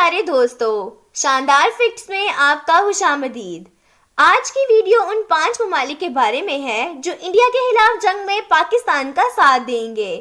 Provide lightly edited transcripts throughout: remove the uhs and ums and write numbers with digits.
پیارے دوستو، شاندار فیکٹس میں آپ کا خوشامدید۔ آج کی ویڈیو ان 5 ممالک کے بارے میں ہے جو انڈیا کے خلاف جنگ میں پاکستان کا ساتھ دیں گے۔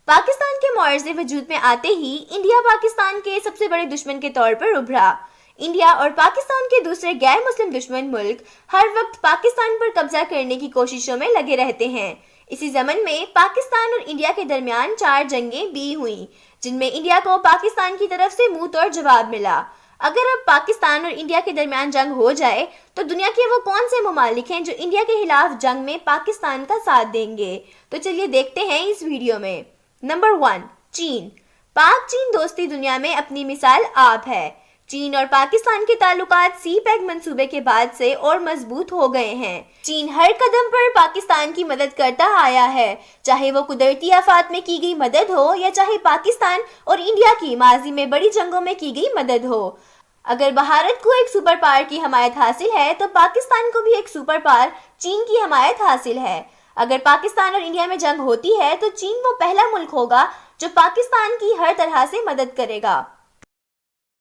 پاکستان کے معارضے وجود میں آتے ہی انڈیا پاکستان کے سب سے بڑے دشمن کے طور پر ابھرا۔ انڈیا اور پاکستان کے دوسرے غیر مسلم دشمن ملک ہر وقت پاکستان پر قبضہ کرنے کی کوششوں میں لگے رہتے ہیں۔ اسی زمن میں پاکستان اور انڈیا کے درمیان 4 جنگیں بھی ہوئیں، جن میں انڈیا کو پاکستان کی طرف سے منہ توڑ جواب ملا۔ اگر اب پاکستان اور انڈیا کے درمیان جنگ ہو جائے تو دنیا کے وہ کون سے ممالک ہیں جو انڈیا کے خلاف جنگ میں پاکستان کا ساتھ دیں گے؟ تو چلیے دیکھتے ہیں اس ویڈیو میں۔ نمبر 1، چین۔ پاک چین دوستی دنیا میں اپنی مثال آپ ہے۔ چین اور پاکستان کے تعلقات سی پیک منصوبے کے بعد سے اور مضبوط ہو گئے ہیں۔ چین ہر قدم پر پاکستان کی مدد کرتا آیا ہے، چاہے وہ قدرتی آفات میں کی گئی مدد ہو یا چاہے پاکستان اور انڈیا کی ماضی میں بڑی جنگوں میں کی گئی مدد ہو۔ اگر بھارت کو ایک سپر پاور کی حمایت حاصل ہے تو پاکستان کو بھی ایک سپر پاور چین کی حمایت حاصل ہے۔ اگر پاکستان اور انڈیا میں جنگ ہوتی ہے تو چین وہ پہلا ملک ہوگا جو پاکستان کی ہر طرح سے مدد کرے گا۔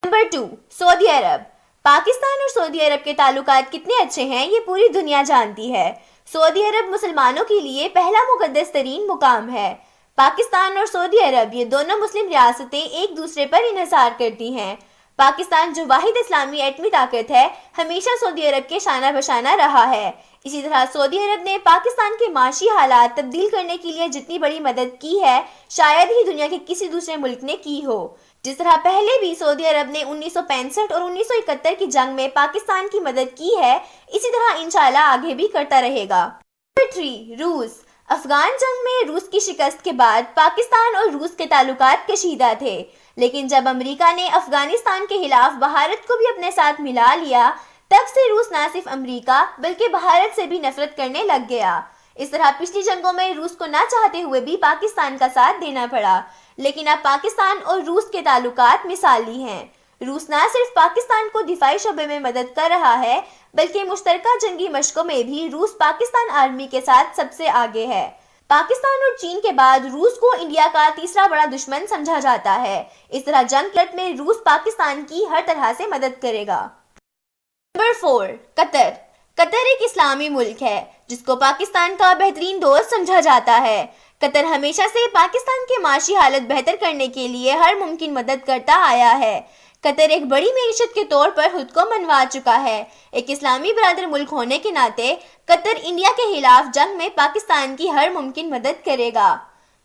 نمبر 2، سعودی عرب۔ پاکستان اور سعودی عرب کے تعلقات کتنے اچھے ہیں یہ پوری دنیا جانتی ہے۔ سعودی عرب مسلمانوں کے لیے پہلا مقدس ترین مقام ہے۔ پاکستان اور سعودی عرب یہ دونوں مسلم ریاستیں ایک دوسرے پر انحصار کرتی ہیں۔ پاکستان جو واحد اسلامی ایٹمی طاقت ہے، ہمیشہ سعودی عرب کے شانہ بشانہ رہا ہے۔ اسی طرح سعودی عرب نے پاکستان کے معاشی حالات تبدیل کرنے کے لیے جتنی بڑی مدد کی ہے، شاید ہی دنیا کے کسی دوسرے ملک نے کی ہو۔ جس طرح پہلے بھی سعودی عرب نے 1965 اور 1971 کی جنگ میں پاکستان کی مدد کی ہے، اسی طرح انشاءاللہ آگے بھی کرتا رہے گا۔ نمبر 3، روس۔ افغان جنگ میں روس کی شکست کے بعد پاکستان اور روس کے تعلقات کشیدہ تھے، لیکن جب امریکہ نے افغانستان کے خلاف بھارت کو بھی اپنے ساتھ ملا لیا، تب سے روس نہ صرف امریکہ بلکہ بھارت سے بھی نفرت کرنے لگ گیا۔ اس طرح پچھلی جنگوں میں روس کو نہ چاہتے ہوئے بھی پاکستان کا ساتھ دینا پڑا، لیکن اب پاکستان اور روس کے تعلقات مثالی ہیں۔ روس نہ صرف پاکستان کو دفاعی شعبے میں مدد کر رہا ہے بلکہ مشترکہ جنگی مشقوں میں بھی روس پاکستان آرمی کے ساتھ سب سے آگے ہے۔ پاکستان اور چین کے بعد روس کو انڈیا کا تیسرا بڑا دشمن سمجھا جاتا ہے۔ اس طرح جنگ میں روس پاکستان کی ہر طرح سے مدد کرے گا۔ نمبر 4، قطر۔ قطر ایک اسلامی ملک ہے جس کو پاکستان کا بہترین دوست سمجھا جاتا ہے۔ قطر ہمیشہ سے پاکستان کے معاشی حالت بہتر کرنے کے لیے ہر ممکن مدد کرتا آیا ہے۔ قطر ایک بڑی معیشت کے طور پر خود کو منوا چکا ہے۔ ایک اسلامی برادر ملک ہونے کے ناطے قطر انڈیا کے خلاف جنگ میں پاکستان کی ہر ممکن مدد کرے گا۔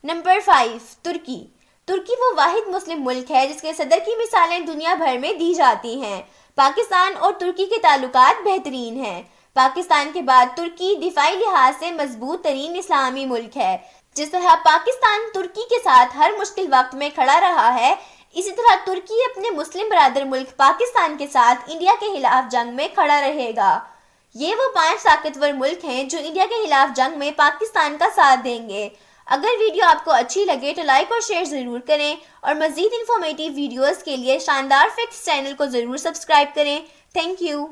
نمبر 5، ترکی۔ ترکی وہ واحد مسلم ملک ہے جس کے صدر کی مثالیں دنیا بھر میں دی جاتی ہیں۔ پاکستان اور ترکی کے تعلقات بہترین ہیں۔ پاکستان کے بعد ترکی دفاعی لحاظ سے مضبوط ترین اسلامی ملک ہے۔ جس طرح پاکستان ترکی کے ساتھ ہر مشکل وقت میں کھڑا رہا ہے، اسی طرح ترکی اپنے مسلم برادر ملک پاکستان کے ساتھ انڈیا کے خلاف جنگ میں کھڑا رہے گا۔ یہ وہ 5 طاقتور ملک ہیں جو انڈیا کے خلاف جنگ میں پاکستان کا ساتھ دیں گے۔ اگر ویڈیو آپ کو اچھی لگے تو لائک اور شیئر ضرور کریں، اور مزید انفارمیٹیو ویڈیوز کے لیے شاندار فیکٹس چینل کو ضرور سبسکرائب کریں۔ Thank you.